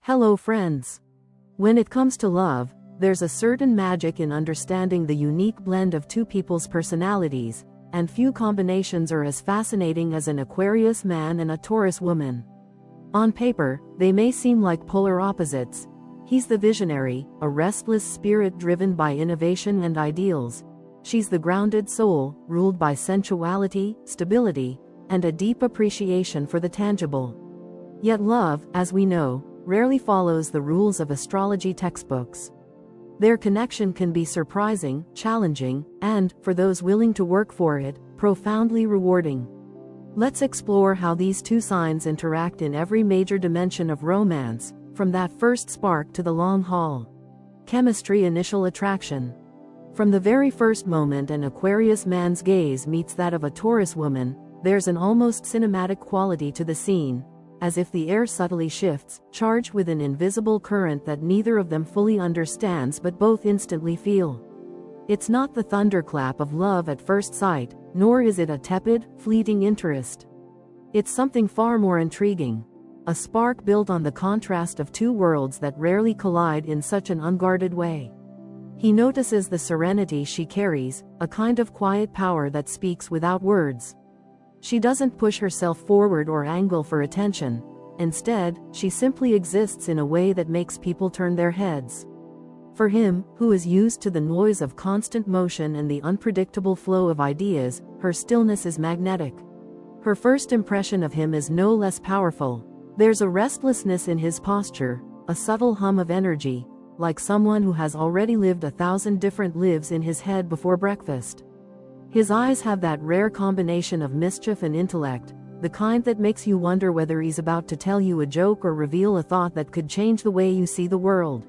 Hello friends. When it comes to love, there's a certain magic in understanding the unique blend of two people's personalities, and few combinations are as fascinating as an Aquarius man and a Taurus woman. On paper, they may seem like polar opposites. He's the visionary, a restless spirit driven by innovation and ideals. She's the grounded soul, ruled by sensuality, stability, and a deep appreciation for the tangible. Yet love, as we know, rarely follows the rules of astrology textbooks. Their connection can be surprising, challenging, and, for those willing to work for it, profoundly rewarding. Let's explore how these two signs interact in every major dimension of romance, from that first spark to the long haul. Chemistry. Initial attraction. From the very first moment an Aquarius man's gaze meets that of a Taurus woman, there's an almost cinematic quality to the scene, as if the air subtly shifts, charged with an invisible current that neither of them fully understands but both instantly feel. It's not the thunderclap of love at first sight, nor is it a tepid, fleeting interest. It's something far more intriguing. A spark built on the contrast of two worlds that rarely collide in such an unguarded way. He notices the serenity she carries, a kind of quiet power that speaks without words. She doesn't push herself forward or angle for attention. Instead, she simply exists in a way that makes people turn their heads. For him, who is used to the noise of constant motion and the unpredictable flow of ideas, her stillness is magnetic. Her first impression of him is no less powerful. There's a restlessness in his posture, a subtle hum of energy, like someone who has already lived 1,000 different lives in his head before breakfast. His eyes have that rare combination of mischief and intellect, the kind that makes you wonder whether he's about to tell you a joke or reveal a thought that could change the way you see the world.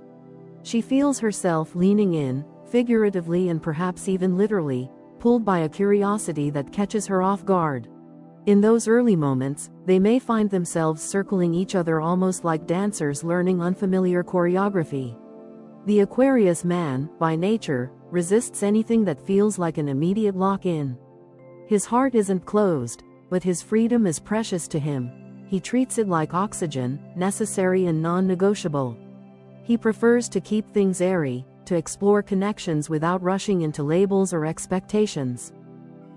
She feels herself leaning in, figuratively and perhaps even literally, pulled by a curiosity that catches her off guard. In those early moments, they may find themselves circling each other almost like dancers learning unfamiliar choreography. The Aquarius man, by nature, resists anything that feels like an immediate lock-in. His heart isn't closed, but his freedom is precious to him. He treats it like oxygen, necessary and non-negotiable. He prefers to keep things airy, to explore connections without rushing into labels or expectations.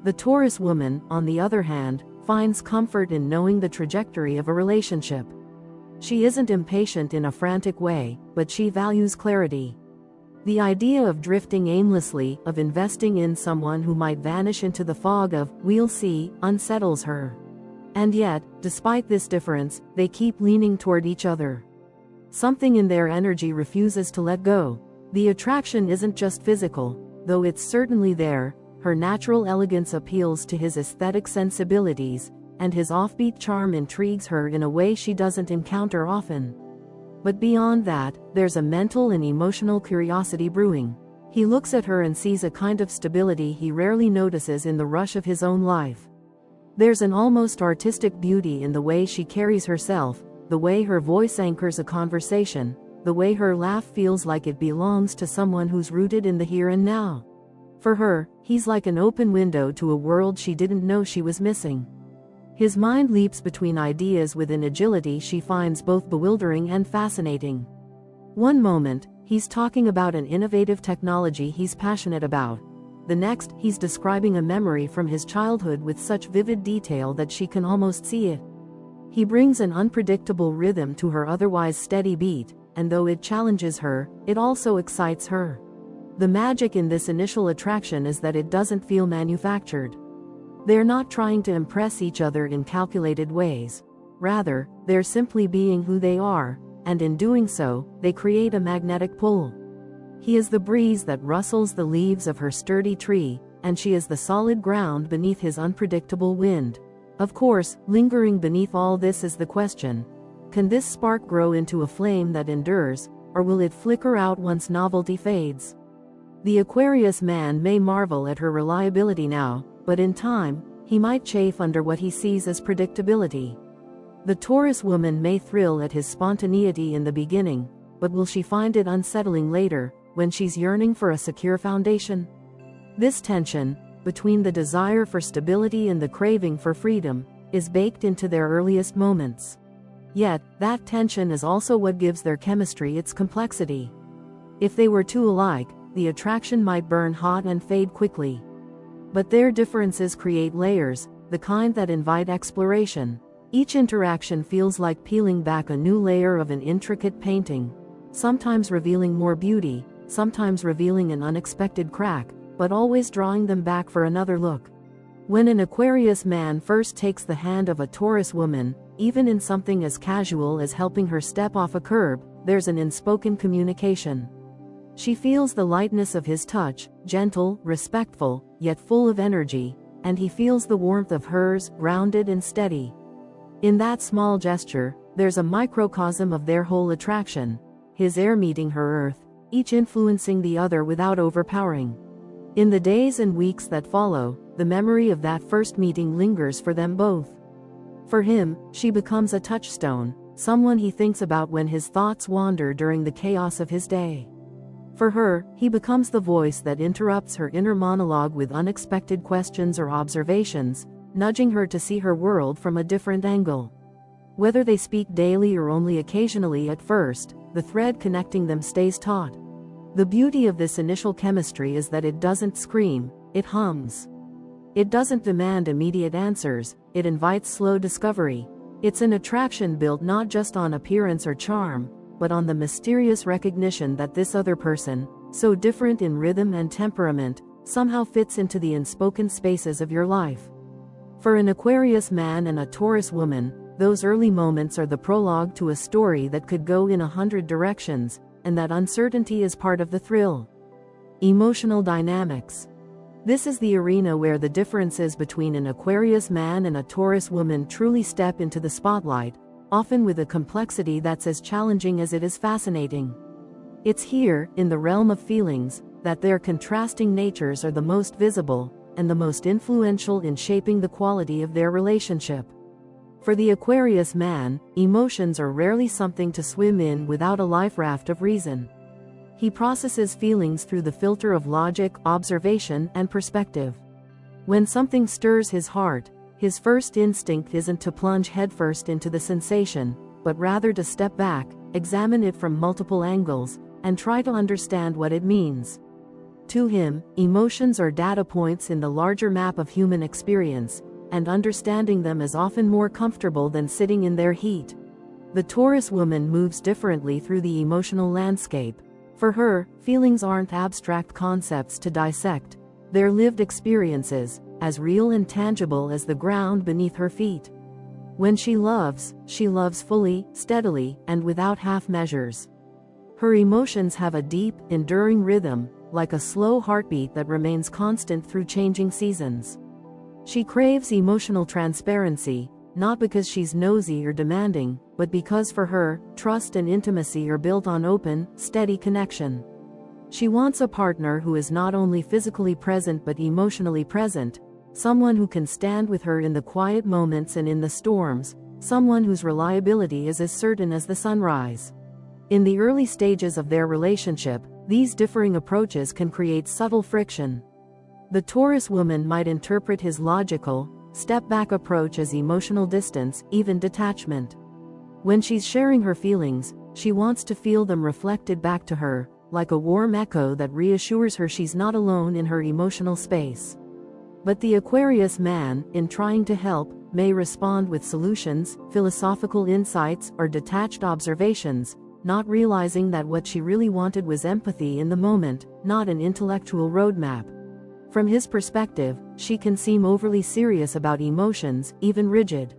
The Taurus woman, on the other hand, finds comfort in knowing the trajectory of a relationship. She isn't impatient in a frantic way, but she values clarity. The idea of drifting aimlessly, of investing in someone who might vanish into the fog of "we'll see," unsettles her. And yet, despite this difference, they keep leaning toward each other. Something in their energy refuses to let go. The attraction isn't just physical, though it's certainly there. Her natural elegance appeals to his aesthetic sensibilities, and his offbeat charm intrigues her in a way she doesn't encounter often. But beyond that, there's a mental and emotional curiosity brewing. He looks at her and sees a kind of stability he rarely notices in the rush of his own life. There's an almost artistic beauty in the way she carries herself, the way her voice anchors a conversation, the way her laugh feels like it belongs to someone who's rooted in the here and now. For her, he's like an open window to a world she didn't know she was missing. His mind leaps between ideas with an agility she finds both bewildering and fascinating. One moment, he's talking about an innovative technology he's passionate about. The next, he's describing a memory from his childhood with such vivid detail that she can almost see it. He brings an unpredictable rhythm to her otherwise steady beat, and though it challenges her, it also excites her. The magic in this initial attraction is that it doesn't feel manufactured. They're not trying to impress each other in calculated ways. Rather, they're simply being who they are, and in doing so, they create a magnetic pull. He is the breeze that rustles the leaves of her sturdy tree, and she is the solid ground beneath his unpredictable wind. Of course, lingering beneath all this is the question: can this spark grow into a flame that endures, or will it flicker out once novelty fades? The Aquarius man may marvel at her reliability now, but in time, he might chafe under what he sees as predictability. The Taurus woman may thrill at his spontaneity in the beginning, but will she find it unsettling later, when she's yearning for a secure foundation? This tension, between the desire for stability and the craving for freedom, is baked into their earliest moments. Yet, that tension is also what gives their chemistry its complexity. If they were too alike, the attraction might burn hot and fade quickly. But their differences create layers, the kind that invite exploration. Each interaction feels like peeling back a new layer of an intricate painting, sometimes revealing more beauty, sometimes revealing an unexpected crack, but always drawing them back for another look. When an Aquarius man first takes the hand of a Taurus woman, even in something as casual as helping her step off a curb, there's an unspoken communication. She feels the lightness of his touch, gentle, respectful, yet full of energy, and he feels the warmth of hers, grounded and steady. In that small gesture, there's a microcosm of their whole attraction, his air meeting her earth, each influencing the other without overpowering. In the days and weeks that follow, the memory of that first meeting lingers for them both. For him, she becomes a touchstone, someone he thinks about when his thoughts wander during the chaos of his day. For her, he becomes the voice that interrupts her inner monologue with unexpected questions or observations, nudging her to see her world from a different angle. Whether they speak daily or only occasionally at first, the thread connecting them stays taut. The beauty of this initial chemistry is that it doesn't scream, it hums. It doesn't demand immediate answers, it invites slow discovery. It's an attraction built not just on appearance or charm, but on the mysterious recognition that this other person, so different in rhythm and temperament, somehow fits into the unspoken spaces of your life. For an Aquarius man and a Taurus woman, those early moments are the prologue to a story that could go in 100 directions, and that uncertainty is part of the thrill. Emotional dynamics. This is the arena where the differences between an Aquarius man and a Taurus woman truly step into the spotlight, often with a complexity that's as challenging as it is fascinating. It's here, in the realm of feelings, that their contrasting natures are the most visible, and the most influential in shaping the quality of their relationship. For the Aquarius man, emotions are rarely something to swim in without a life raft of reason. He processes feelings through the filter of logic, observation, and perspective. When something stirs his heart, his first instinct isn't to plunge headfirst into the sensation, but rather to step back, examine it from multiple angles, and try to understand what it means. To him, emotions are data points in the larger map of human experience, and understanding them is often more comfortable than sitting in their heat. The Taurus woman moves differently through the emotional landscape. For her, feelings aren't abstract concepts to dissect, they're lived experiences, as real and tangible as the ground beneath her feet. When she loves fully, steadily, and without half measures. Her emotions have a deep, enduring rhythm, like a slow heartbeat that remains constant through changing seasons. She craves emotional transparency, not because she's nosy or demanding, but because for her, trust and intimacy are built on open, steady connection. She wants a partner who is not only physically present but emotionally present, someone who can stand with her in the quiet moments and in the storms, someone whose reliability is as certain as the sunrise. In the early stages of their relationship, these differing approaches can create subtle friction. The Taurus woman might interpret his logical, step-back approach as emotional distance, even detachment. When she's sharing her feelings, she wants to feel them reflected back to her, like a warm echo that reassures her she's not alone in her emotional space. But the Aquarius man, in trying to help, may respond with solutions, philosophical insights, or detached observations, not realizing that what she really wanted was empathy in the moment, not an intellectual roadmap. From his perspective, she can seem overly serious about emotions, even rigid.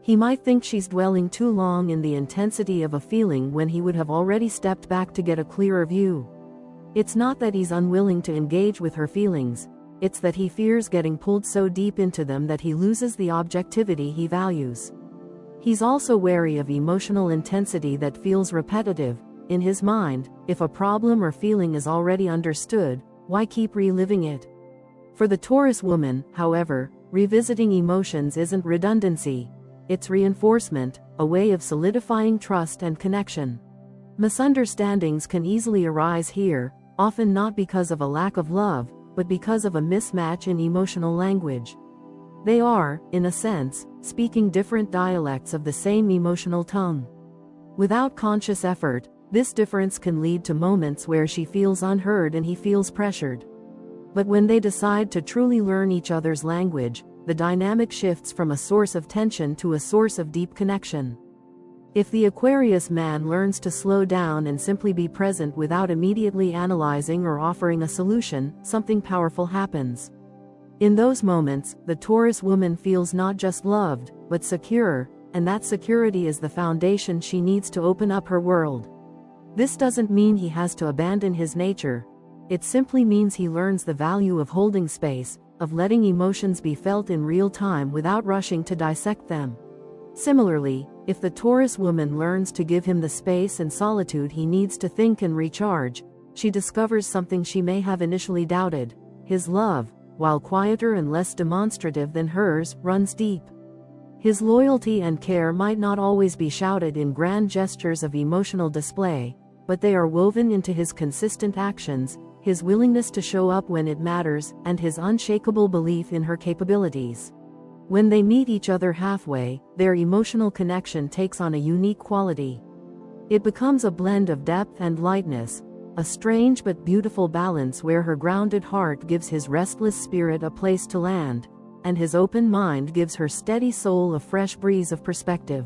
He might think she's dwelling too long in the intensity of a feeling when he would have already stepped back to get a clearer view. It's not that he's unwilling to engage with her feelings, it's that he fears getting pulled so deep into them that he loses the objectivity he values. He's also wary of emotional intensity that feels repetitive. In his mind, if a problem or feeling is already understood, why keep reliving it? For the Taurus woman, however, revisiting emotions isn't redundancy, it's reinforcement, a way of solidifying trust and connection. Misunderstandings can easily arise here, often not because of a lack of love, but because of a mismatch in emotional language. They are, in a sense, speaking different dialects of the same emotional tongue. Without conscious effort, this difference can lead to moments where she feels unheard and he feels pressured. But when they decide to truly learn each other's language, the dynamic shifts from a source of tension to a source of deep connection. If the Aquarius man learns to slow down and simply be present without immediately analyzing or offering a solution, something powerful happens. In those moments, the Taurus woman feels not just loved, but secure, and that security is the foundation she needs to open up her world. This doesn't mean he has to abandon his nature. It simply means he learns the value of holding space, of letting emotions be felt in real time without rushing to dissect them. Similarly, if the Taurus woman learns to give him the space and solitude he needs to think and recharge, she discovers something she may have initially doubted. His love, while quieter and less demonstrative than hers, runs deep. His loyalty and care might not always be shouted in grand gestures of emotional display, but they are woven into his consistent actions, his willingness to show up when it matters, and his unshakable belief in her capabilities. When they meet each other halfway, their emotional connection takes on a unique quality. It becomes a blend of depth and lightness, a strange but beautiful balance where her grounded heart gives his restless spirit a place to land, and his open mind gives her steady soul a fresh breeze of perspective.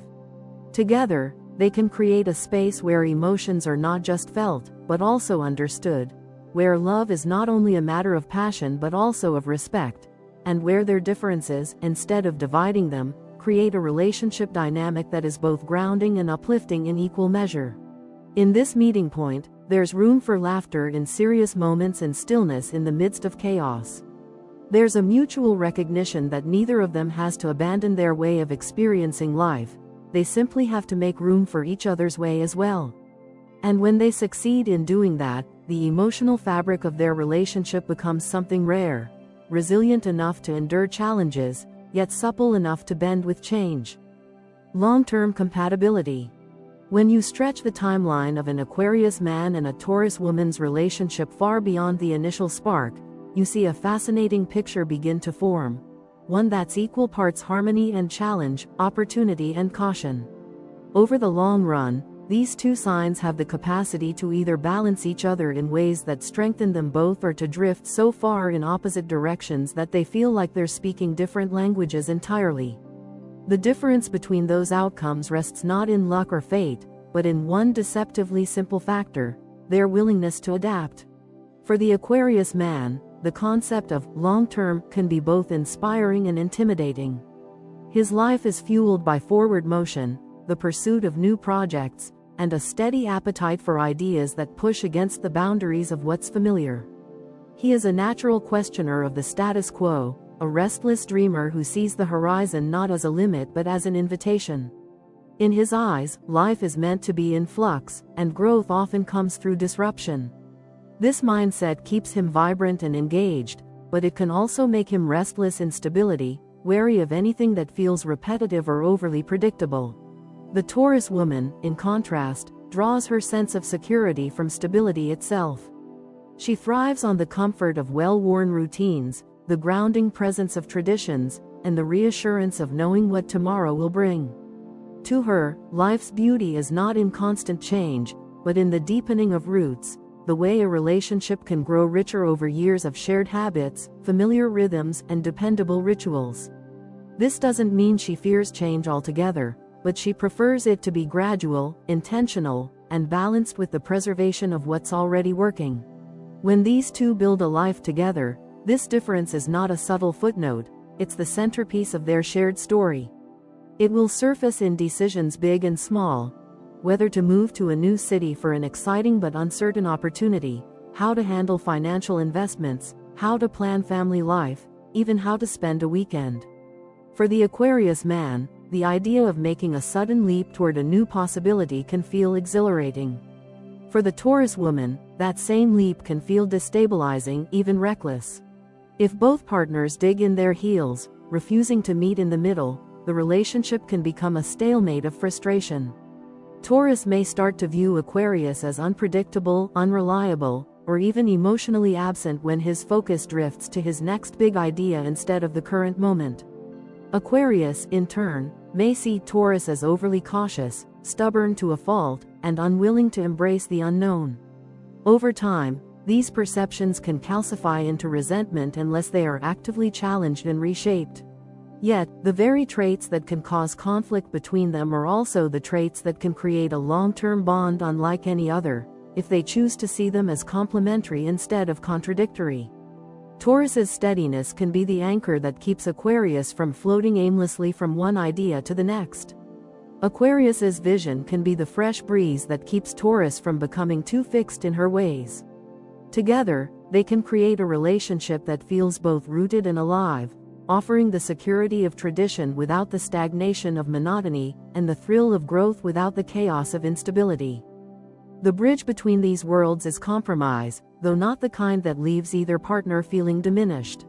Together, they can create a space where emotions are not just felt, but also understood, where love is not only a matter of passion but also of respect, and where their differences, instead of dividing them, create a relationship dynamic that is both grounding and uplifting in equal measure. In this meeting point, there's room for laughter in serious moments and stillness in the midst of chaos. There's a mutual recognition that neither of them has to abandon their way of experiencing life, they simply have to make room for each other's way as well. And when they succeed in doing that, the emotional fabric of their relationship becomes something rare, resilient enough to endure challenges, yet supple enough to bend with change. Long-term compatibility. When you stretch the timeline of an Aquarius man and a Taurus woman's relationship far beyond the initial spark, you see a fascinating picture begin to form, one that's equal parts harmony and challenge, opportunity and caution. Over the long run, these two signs have the capacity to either balance each other in ways that strengthen them both or to drift so far in opposite directions that they feel like they're speaking different languages entirely. The difference between those outcomes rests not in luck or fate, but in one deceptively simple factor: their willingness to adapt. For the Aquarius man, the concept of long-term can be both inspiring and intimidating. His life is fueled by forward motion, the pursuit of new projects, and a steady appetite for ideas that push against the boundaries of what's familiar. He is a natural questioner of the status quo, a restless dreamer who sees the horizon not as a limit but as an invitation. In his eyes, life is meant to be in flux, and growth often comes through disruption. This mindset keeps him vibrant and engaged, but it can also make him restless in stability, wary of anything that feels repetitive or overly predictable. The Taurus woman, in contrast, draws her sense of security from stability itself. She thrives on the comfort of well-worn routines, the grounding presence of traditions, and the reassurance of knowing what tomorrow will bring. To her, life's beauty is not in constant change, but in the deepening of roots, the way a relationship can grow richer over years of shared habits, familiar rhythms, and dependable rituals. This doesn't mean she fears change altogether, but she prefers it to be gradual, intentional, and balanced with the preservation of what's already working. When these two build a life together, this difference is not a subtle footnote, it's the centerpiece of their shared story. It will surface in decisions big and small, whether to move to a new city for an exciting but uncertain opportunity, how to handle financial investments, how to plan family life, even how to spend a weekend. For the Aquarius man, the idea of making a sudden leap toward a new possibility can feel exhilarating. For the Taurus woman, that same leap can feel destabilizing, even reckless. If both partners dig in their heels, refusing to meet in the middle, the relationship can become a stalemate of frustration. Taurus may start to view Aquarius as unpredictable, unreliable, or even emotionally absent when his focus drifts to his next big idea instead of the current moment. Aquarius, in turn, may see Taurus as overly cautious, stubborn to a fault, and unwilling to embrace the unknown. Over time, these perceptions can calcify into resentment unless they are actively challenged and reshaped. Yet, the very traits that can cause conflict between them are also the traits that can create a long-term bond unlike any other, if they choose to see them as complementary instead of contradictory. Taurus's steadiness can be the anchor that keeps Aquarius from floating aimlessly from one idea to the next. Aquarius's vision can be the fresh breeze that keeps Taurus from becoming too fixed in her ways. Together, they can create a relationship that feels both rooted and alive, offering the security of tradition without the stagnation of monotony, and the thrill of growth without the chaos of instability. The bridge between these worlds is compromise, though not the kind that leaves either partner feeling diminished.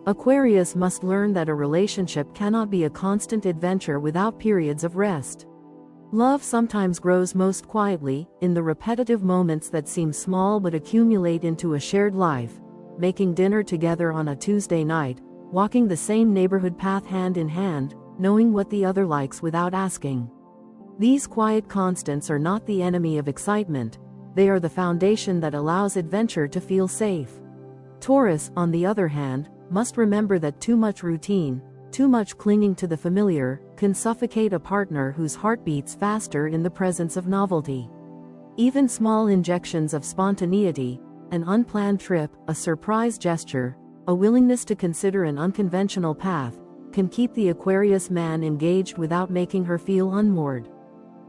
Aquarius must learn that a relationship cannot be a constant adventure without periods of rest. Love sometimes grows most quietly, in the repetitive moments that seem small but accumulate into a shared life, making dinner together on a Tuesday night, walking the same neighborhood path hand in hand, knowing what the other likes without asking. These quiet constants are not the enemy of excitement, they are the foundation that allows adventure to feel safe. Taurus, on the other hand, must remember that too much routine, too much clinging to the familiar, can suffocate a partner whose heart beats faster in the presence of novelty. Even small injections of spontaneity, an unplanned trip, a surprise gesture, a willingness to consider an unconventional path, can keep the Aquarius man engaged without making her feel unmoored.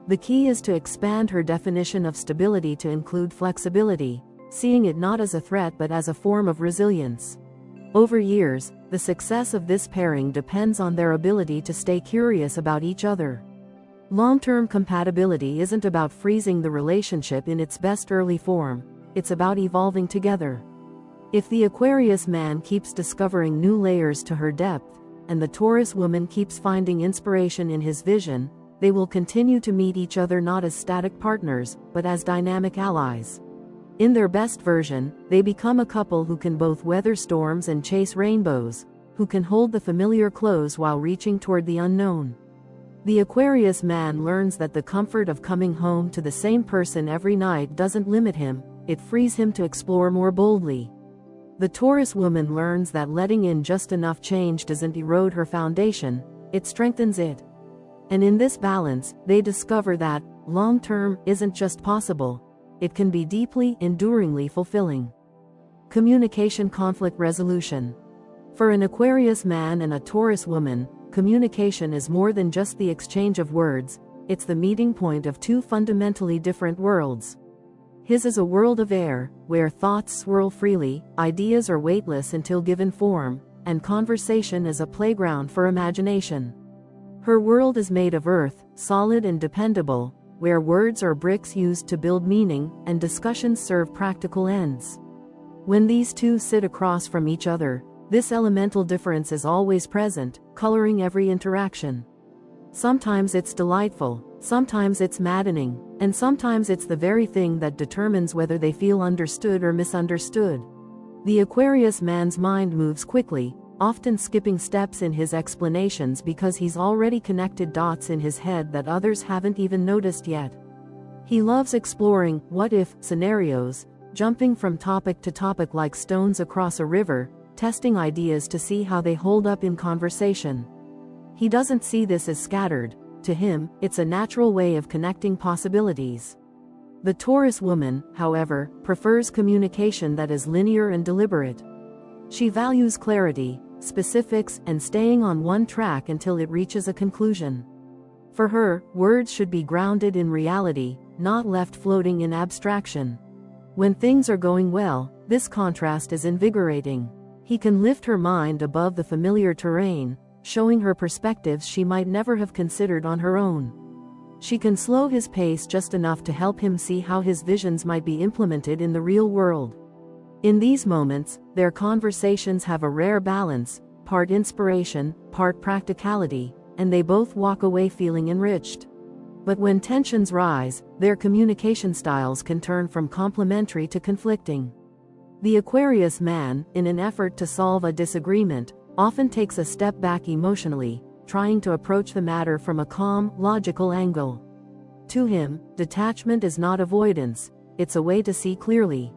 The key is to expand her definition of stability to include flexibility, seeing it not as a threat but as a form of resilience. Over years, the success of this pairing depends on their ability to stay curious about each other. Long-term compatibility isn't about freezing the relationship in its best early form, it's about evolving together. If the Aquarius man keeps discovering new layers to her depth, and the Taurus woman keeps finding inspiration in his vision, they will continue to meet each other not as static partners, but as dynamic allies. In their best version, they become a couple who can both weather storms and chase rainbows, who can hold the familiar close while reaching toward the unknown. The Aquarius man learns that the comfort of coming home to the same person every night doesn't limit him, it frees him to explore more boldly. The Taurus woman learns that letting in just enough change doesn't erode her foundation, it strengthens it. And in this balance, they discover that, long-term isn't just possible, it can be deeply, enduringly fulfilling. Communication conflict resolution. For an Aquarius man and a Taurus woman, communication is more than just the exchange of words, it's the meeting point of two fundamentally different worlds. His is a world of air, where thoughts swirl freely, ideas are weightless until given form, and conversation is a playground for imagination. Her world is made of earth, solid and dependable, where words are bricks used to build meaning, and discussions serve practical ends. When these two sit across from each other, this elemental difference is always present, coloring every interaction. Sometimes it's delightful, sometimes it's maddening, and sometimes it's the very thing that determines whether they feel understood or misunderstood. The Aquarius man's mind moves quickly, often skipping steps in his explanations because he's already connected dots in his head that others haven't even noticed yet. He loves exploring what-if scenarios, jumping from topic to topic like stones across a river, testing ideas to see how they hold up in conversation. He doesn't see this as scattered. To him, it's a natural way of connecting possibilities. The Taurus woman, however, prefers communication that is linear and deliberate. She values clarity, specifics, and staying on one track until it reaches a conclusion. For her, words should be grounded in reality, not left floating in abstraction. When things are going well, this contrast is invigorating. He can lift her mind above the familiar terrain, showing her perspectives she might never have considered on her own. She can slow his pace just enough to help him see how his visions might be implemented in the real world. In these moments, their conversations have a rare balance, part inspiration, part practicality, and they both walk away feeling enriched. But when tensions rise, their communication styles can turn from complementary to conflicting. The Aquarius man, in an effort to solve a disagreement, often takes a step back emotionally, trying to approach the matter from a calm, logical angle. To him, detachment is not avoidance, it's a way to see clearly.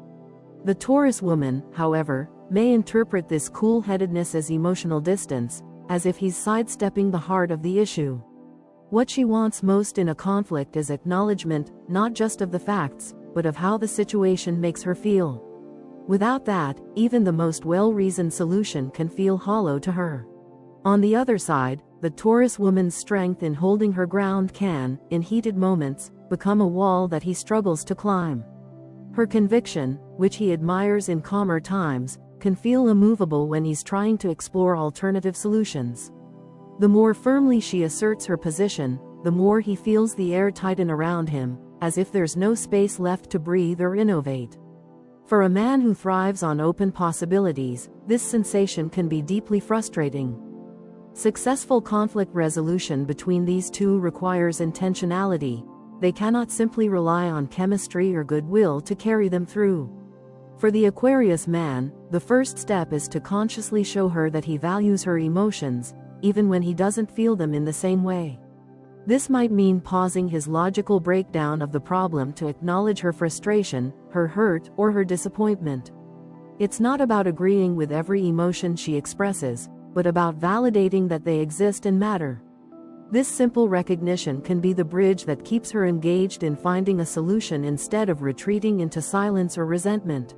The Taurus woman, however, may interpret this cool-headedness as emotional distance, as if he's sidestepping the heart of the issue. What she wants most in a conflict is acknowledgement, not just of the facts, but of how the situation makes her feel. Without that, even the most well-reasoned solution can feel hollow to her. On the other side, the Taurus woman's strength in holding her ground can, in heated moments, become a wall that he struggles to climb. Her conviction, which he admires in calmer times, can feel immovable when he's trying to explore alternative solutions. The more firmly she asserts her position, the more he feels the air tighten around him, as if there's no space left to breathe or innovate. For a man who thrives on open possibilities, this sensation can be deeply frustrating. Successful conflict resolution between these two requires intentionality. They cannot simply rely on chemistry or goodwill to carry them through. For the Aquarius man, the first step is to consciously show her that he values her emotions, even when he doesn't feel them in the same way. This might mean pausing his logical breakdown of the problem to acknowledge her frustration, her hurt, or her disappointment. It's not about agreeing with every emotion she expresses, but about validating that they exist and matter. This simple recognition can be the bridge that keeps her engaged in finding a solution instead of retreating into silence or resentment.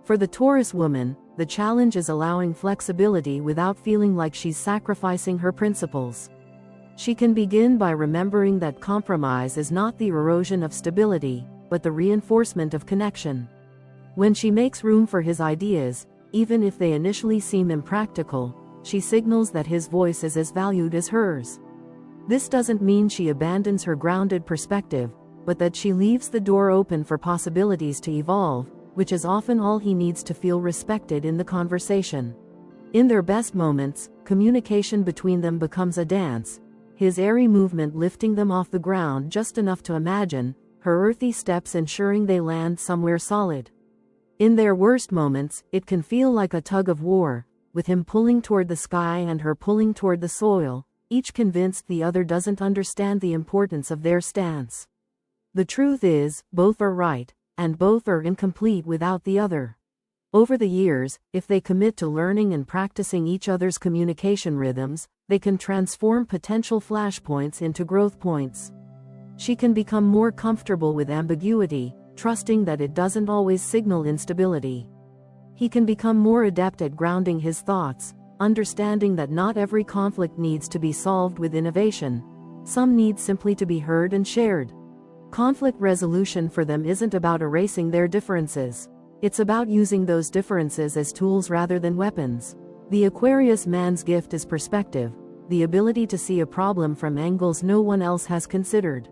For the Taurus woman, the challenge is allowing flexibility without feeling like she's sacrificing her principles. She can begin by remembering that compromise is not the erosion of stability, but the reinforcement of connection. When she makes room for his ideas, even if they initially seem impractical, she signals that his voice is as valued as hers. This doesn't mean she abandons her grounded perspective, but that she leaves the door open for possibilities to evolve, which is often all he needs to feel respected in the conversation. In their best moments, communication between them becomes a dance, his airy movement lifting them off the ground just enough to imagine, her earthy steps ensuring they land somewhere solid. In their worst moments, it can feel like a tug of war, with him pulling toward the sky and her pulling toward the soil, each convinced the other doesn't understand the importance of their stance. The truth is, both are right, and both are incomplete without the other. Over the years, if they commit to learning and practicing each other's communication rhythms, they can transform potential flashpoints into growth points. She can become more comfortable with ambiguity, trusting that it doesn't always signal instability. He can become more adept at grounding his thoughts, understanding that not every conflict needs to be solved with innovation. Some need simply to be heard and shared. Conflict resolution for them isn't about erasing their differences. It's about using those differences as tools rather than weapons. The Aquarius man's gift is perspective, the ability to see a problem from angles no one else has considered.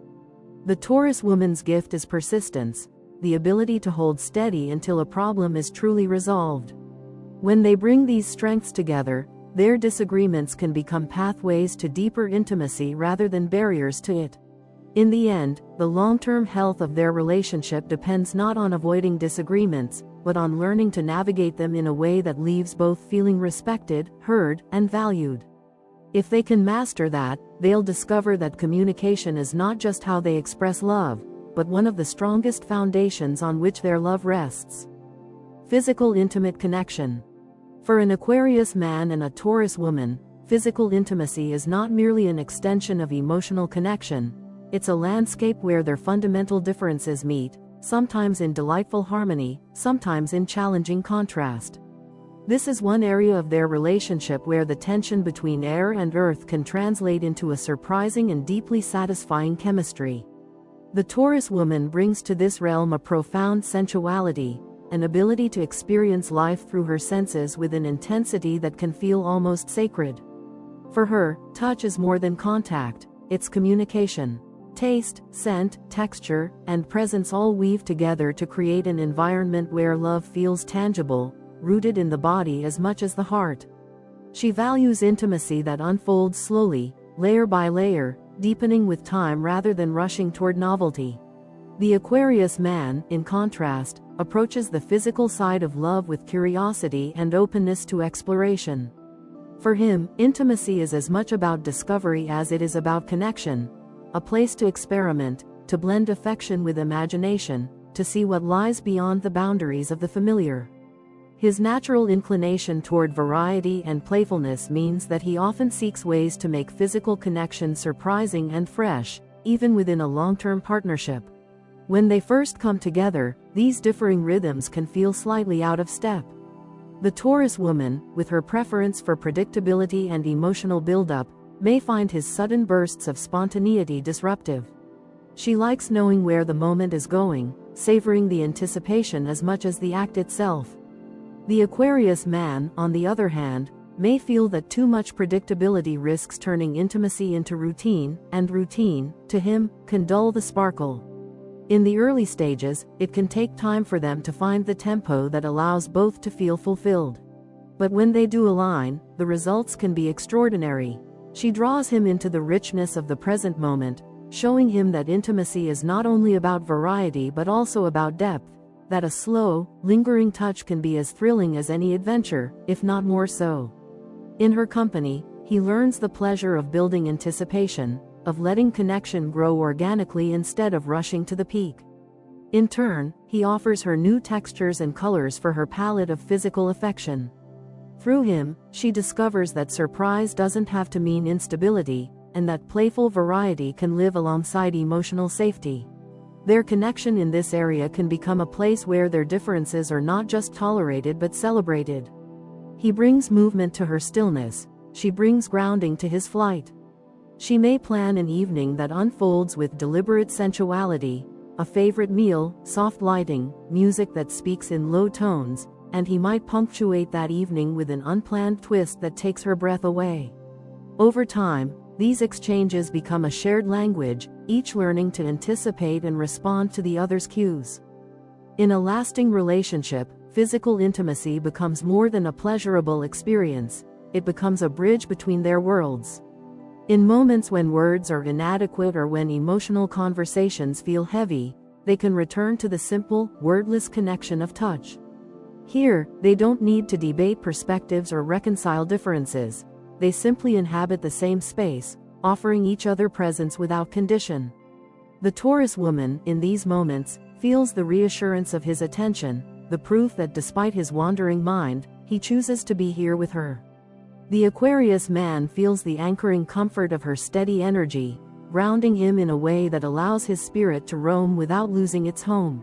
The Taurus woman's gift is persistence, the ability to hold steady until a problem is truly resolved. When they bring these strengths together, their disagreements can become pathways to deeper intimacy rather than barriers to it. In the end, the long-term health of their relationship depends not on avoiding disagreements, but on learning to navigate them in a way that leaves both feeling respected, heard, and valued. If they can master that, they'll discover that communication is not just how they express love, but one of the strongest foundations on which their love rests. Physical intimate connection. For an Aquarius man and a Taurus woman, physical intimacy is not merely an extension of emotional connection, it's a landscape where their fundamental differences meet, sometimes in delightful harmony, sometimes in challenging contrast. This is one area of their relationship where the tension between air and earth can translate into a surprising and deeply satisfying chemistry. The Taurus woman brings to this realm a profound sensuality, an ability to experience life through her senses with an intensity that can feel almost sacred. For her, touch is more than contact, it's communication. Taste, scent, texture, and presence all weave together to create an environment where love feels tangible, rooted in the body as much as the heart. She values intimacy that unfolds slowly, layer by layer, deepening with time rather than rushing toward novelty. The Aquarius man, in contrast, approaches the physical side of love with curiosity and openness to exploration. For him, intimacy is as much about discovery as it is about connection, a place to experiment, to blend affection with imagination, to see what lies beyond the boundaries of the familiar. His natural inclination toward variety and playfulness means that he often seeks ways to make physical connection surprising and fresh, even within a long-term partnership. When they first come together, these differing rhythms can feel slightly out of step. The Taurus woman, with her preference for predictability and emotional buildup, may find his sudden bursts of spontaneity disruptive. She likes knowing where the moment is going, savoring the anticipation as much as the act itself. The Aquarius man, on the other hand, may feel that too much predictability risks turning intimacy into routine, and routine, to him, can dull the sparkle. In the early stages, it can take time for them to find the tempo that allows both to feel fulfilled. But when they do align, the results can be extraordinary. She draws him into the richness of the present moment, showing him that intimacy is not only about variety but also about depth, that a slow, lingering touch can be as thrilling as any adventure, if not more so. In her company, he learns the pleasure of building anticipation, of letting connection grow organically instead of rushing to the peak. In turn, he offers her new textures and colors for her palette of physical affection. Through him, she discovers that surprise doesn't have to mean instability, and that playful variety can live alongside emotional safety. Their connection in this area can become a place where their differences are not just tolerated but celebrated. He brings movement to her stillness, she brings grounding to his flight. She may plan an evening that unfolds with deliberate sensuality, a favorite meal, soft lighting, music that speaks in low tones, and he might punctuate that evening with an unplanned twist that takes her breath away. Over time, these exchanges become a shared language, each learning to anticipate and respond to the other's cues. In a lasting relationship, physical intimacy becomes more than a pleasurable experience, it becomes a bridge between their worlds. In moments when words are inadequate or when emotional conversations feel heavy, they can return to the simple, wordless connection of touch. Here, they don't need to debate perspectives or reconcile differences. They simply inhabit the same space, offering each other presence without condition. The Taurus woman, in these moments, feels the reassurance of his attention, the proof that despite his wandering mind, he chooses to be here with her. The Aquarius man feels the anchoring comfort of her steady energy, grounding him in a way that allows his spirit to roam without losing its home.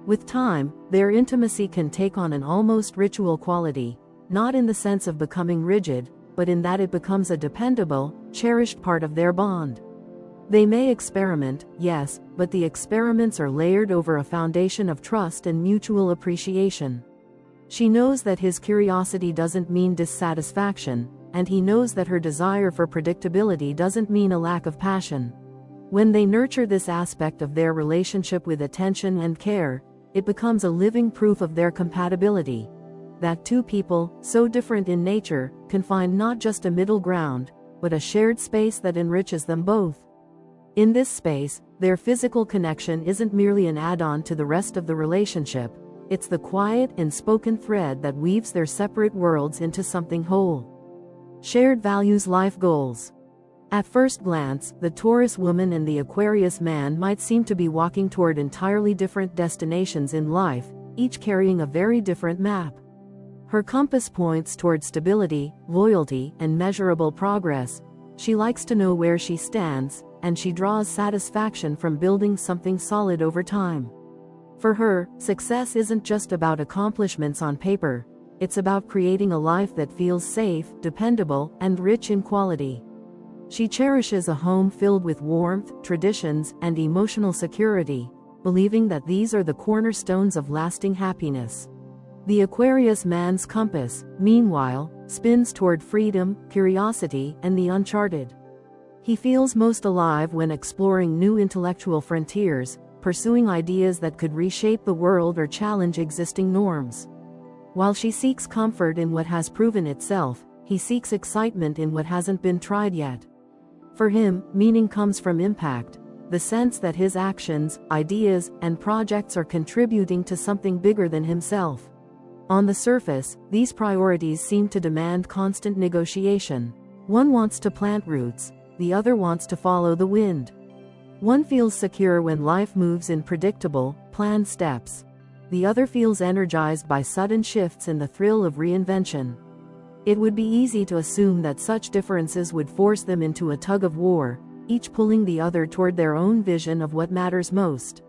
With time, their intimacy can take on an almost ritual quality, not in the sense of becoming rigid, but in that it becomes a dependable, cherished part of their bond. They may experiment, yes, but the experiments are layered over a foundation of trust and mutual appreciation. She knows that his curiosity doesn't mean dissatisfaction, and he knows that her desire for predictability doesn't mean a lack of passion. When they nurture this aspect of their relationship with attention and care, it becomes a living proof of their compatibility. That two people, so different in nature, can find not just a middle ground, but a shared space that enriches them both. In this space, their physical connection isn't merely an add-on to the rest of the relationship, it's the quiet and spoken thread that weaves their separate worlds into something whole. Shared values, life goals. At first glance, the Taurus woman and the Aquarius man might seem to be walking toward entirely different destinations in life, each carrying a very different map. Her compass points toward stability, loyalty, and measurable progress. She likes to know where she stands, and she draws satisfaction from building something solid over time. For her, success isn't just about accomplishments on paper, it's about creating a life that feels safe, dependable, and rich in quality. She cherishes a home filled with warmth, traditions, and emotional security, believing that these are the cornerstones of lasting happiness. The Aquarius man's compass, meanwhile, spins toward freedom, curiosity, and the uncharted. He feels most alive when exploring new intellectual frontiers, pursuing ideas that could reshape the world or challenge existing norms. While she seeks comfort in what has proven itself, he seeks excitement in what hasn't been tried yet. For him, meaning comes from impact, the sense that his actions, ideas, and projects are contributing to something bigger than himself. On the surface, these priorities seem to demand constant negotiation. One wants to plant roots, the other wants to follow the wind. One feels secure when life moves in predictable, planned steps. The other feels energized by sudden shifts and the thrill of reinvention. It would be easy to assume that such differences would force them into a tug of war, each pulling the other toward their own vision of what matters most.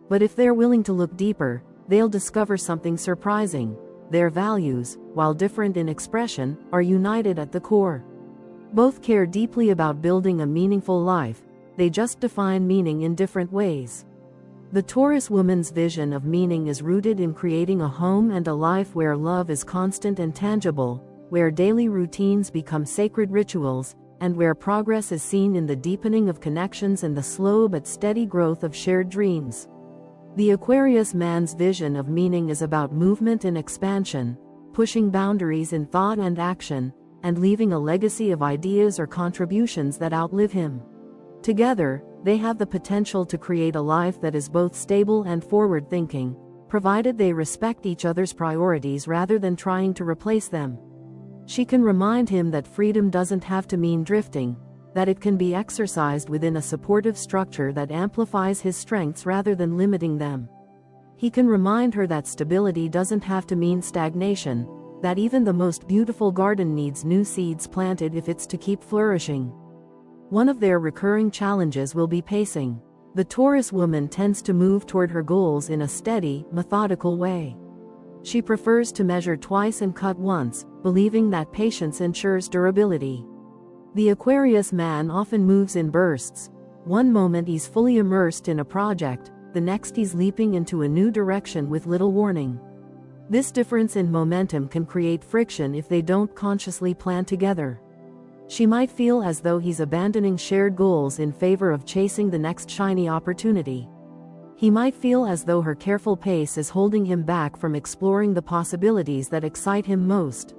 But if they're willing to look deeper, they'll discover something surprising. Their values, while different in expression, are united at the core. Both care deeply about building a meaningful life, they just define meaning in different ways. The Taurus woman's vision of meaning is rooted in creating a home and a life where love is constant and tangible, where daily routines become sacred rituals, and where progress is seen in the deepening of connections and the slow but steady growth of shared dreams. The Aquarius man's vision of meaning is about movement and expansion, pushing boundaries in thought and action, and leaving a legacy of ideas or contributions that outlive him. Together, they have the potential to create a life that is both stable and forward-thinking, provided they respect each other's priorities rather than trying to replace them. She can remind him that freedom doesn't have to mean drifting, that it can be exercised within a supportive structure that amplifies his strengths rather than limiting them. He can remind her that stability doesn't have to mean stagnation, that even the most beautiful garden needs new seeds planted if it's to keep flourishing. One of their recurring challenges will be pacing. The Taurus woman tends to move toward her goals in a steady, methodical way. She prefers to measure twice and cut once, believing that patience ensures durability. The Aquarius man often moves in bursts. One moment he's fully immersed in a project, the next he's leaping into a new direction with little warning. This difference in momentum can create friction if they don't consciously plan together. She might feel as though he's abandoning shared goals in favor of chasing the next shiny opportunity. He might feel as though her careful pace is holding him back from exploring the possibilities that excite him most.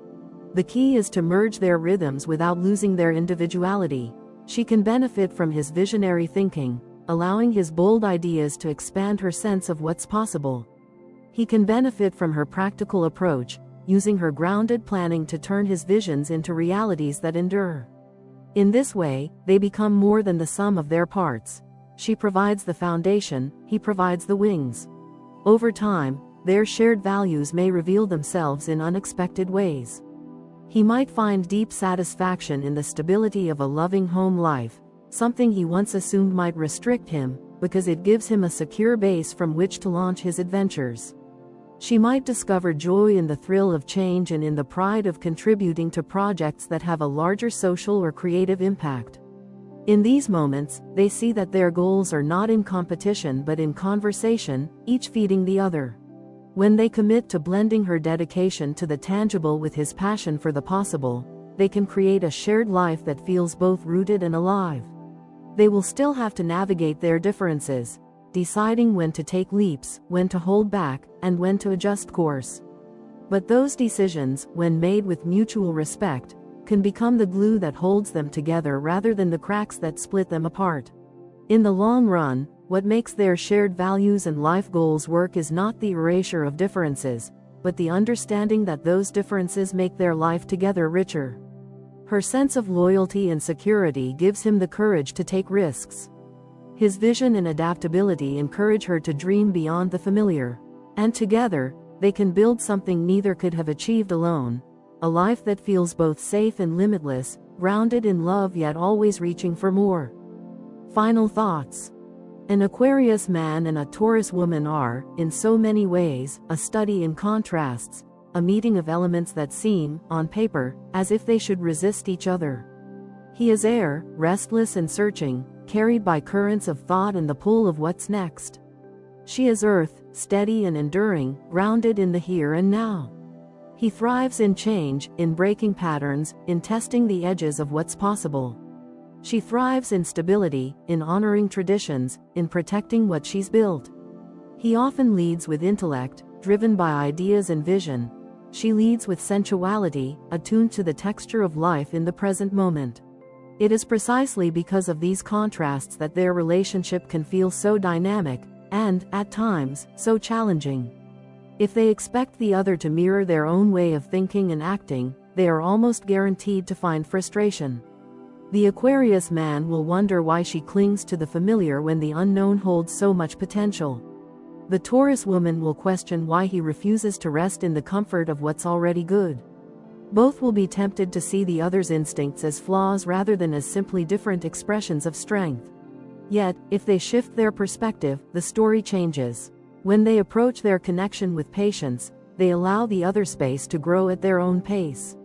The key is to merge their rhythms without losing their individuality. She can benefit from his visionary thinking, allowing his bold ideas to expand her sense of what's possible. He can benefit from her practical approach, using her grounded planning to turn his visions into realities that endure. In this way, they become more than the sum of their parts. She provides the foundation, he provides the wings. Over time, their shared values may reveal themselves in unexpected ways. He might find deep satisfaction in the stability of a loving home life, something he once assumed might restrict him, because it gives him a secure base from which to launch his adventures. She might discover joy in the thrill of change and in the pride of contributing to projects that have a larger social or creative impact. In these moments, they see that their goals are not in competition but in conversation, each feeding the other. When they commit to blending her dedication to the tangible with his passion for the possible, they can create a shared life that feels both rooted and alive. They will still have to navigate their differences, deciding when to take leaps, when to hold back, and when to adjust course. But those decisions, when made with mutual respect, can become the glue that holds them together rather than the cracks that split them apart. In the long run, what makes their shared values and life goals work is not the erasure of differences, but the understanding that those differences make their life together richer. Her sense of loyalty and security gives him the courage to take risks. His vision and adaptability encourage her to dream beyond the familiar. And together, they can build something neither could have achieved alone. A life that feels both safe and limitless, grounded in love yet always reaching for more. Final thoughts. An Aquarius man and a Taurus woman are, in so many ways, a study in contrasts, a meeting of elements that seem, on paper, as if they should resist each other. He is air, restless and searching, carried by currents of thought and the pull of what's next. She is earth, steady and enduring, grounded in the here and now. He thrives in change, in breaking patterns, in testing the edges of what's possible. She thrives in stability, in honoring traditions, in protecting what she's built. He often leads with intellect, driven by ideas and vision. She leads with sensuality, attuned to the texture of life in the present moment. It is precisely because of these contrasts that their relationship can feel so dynamic, and, at times, so challenging. If they expect the other to mirror their own way of thinking and acting, they are almost guaranteed to find frustration. The Aquarius man will wonder why she clings to the familiar when the unknown holds so much potential. The Taurus woman will question why he refuses to rest in the comfort of what's already good. Both will be tempted to see the other's instincts as flaws rather than as simply different expressions of strength. Yet, if they shift their perspective, the story changes. When they approach their connection with patience, they allow the other space to grow at their own pace.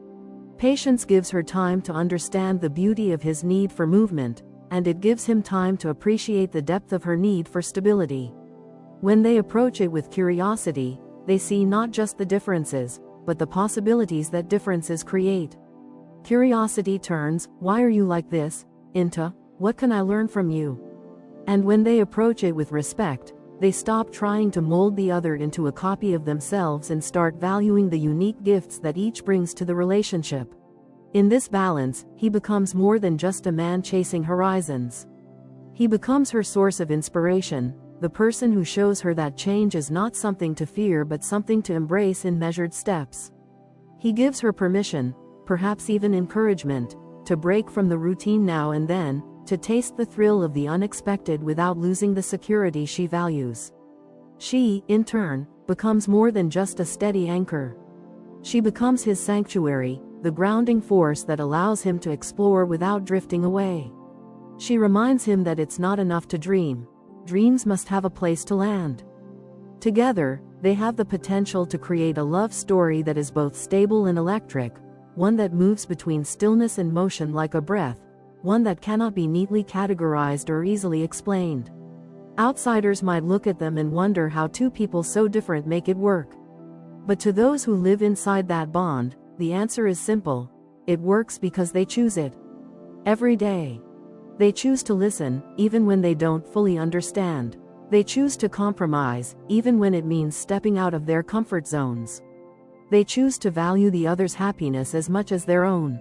Patience gives her time to understand the beauty of his need for movement, and it gives him time to appreciate the depth of her need for stability. When they approach it with curiosity, they see not just the differences, but the possibilities that differences create. Curiosity turns, "Why are you like this?" into, "What can I learn from you?" And when they approach it with respect, they stop trying to mold the other into a copy of themselves and start valuing the unique gifts that each brings to the relationship. In this balance, he becomes more than just a man chasing horizons. He becomes her source of inspiration, the person who shows her that change is not something to fear but something to embrace in measured steps. He gives her permission, perhaps even encouragement, to break from the routine now and then, to taste the thrill of the unexpected without losing the security she values. She, in turn, becomes more than just a steady anchor. She becomes his sanctuary, the grounding force that allows him to explore without drifting away. She reminds him that it's not enough to dream. Dreams must have a place to land. Together, they have the potential to create a love story that is both stable and electric, one that moves between stillness and motion like a breath, one that cannot be neatly categorized or easily explained. Outsiders might look at them and wonder how two people so different make it work. But to those who live inside that bond, the answer is simple: it works because they choose it. Every day. They choose to listen, even when they don't fully understand. They choose to compromise, even when it means stepping out of their comfort zones. They choose to value the other's happiness as much as their own.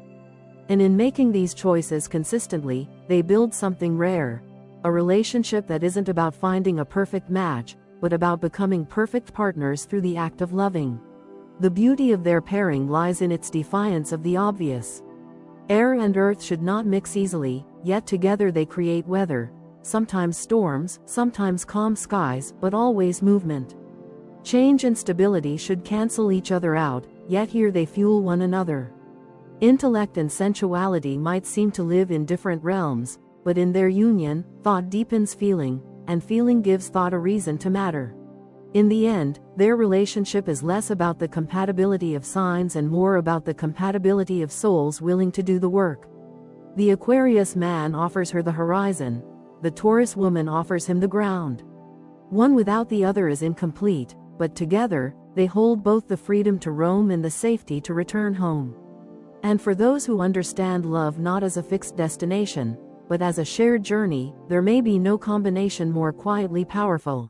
And in making these choices consistently, they build something rare. A relationship that isn't about finding a perfect match, but about becoming perfect partners through the act of loving. The beauty of their pairing lies in its defiance of the obvious. Air and earth should not mix easily, yet together they create weather. Sometimes storms, sometimes calm skies, but always movement. Change and stability should cancel each other out, yet here they fuel one another. Intellect and sensuality might seem to live in different realms, but in their union, thought deepens feeling, and feeling gives thought a reason to matter. In the end, their relationship is less about the compatibility of signs and more about the compatibility of souls willing to do the work. The Aquarius man offers her the horizon, the Taurus woman offers him the ground. One without the other is incomplete, but together, they hold both the freedom to roam and the safety to return home. And for those who understand love not as a fixed destination, but as a shared journey, there may be no combination more quietly powerful.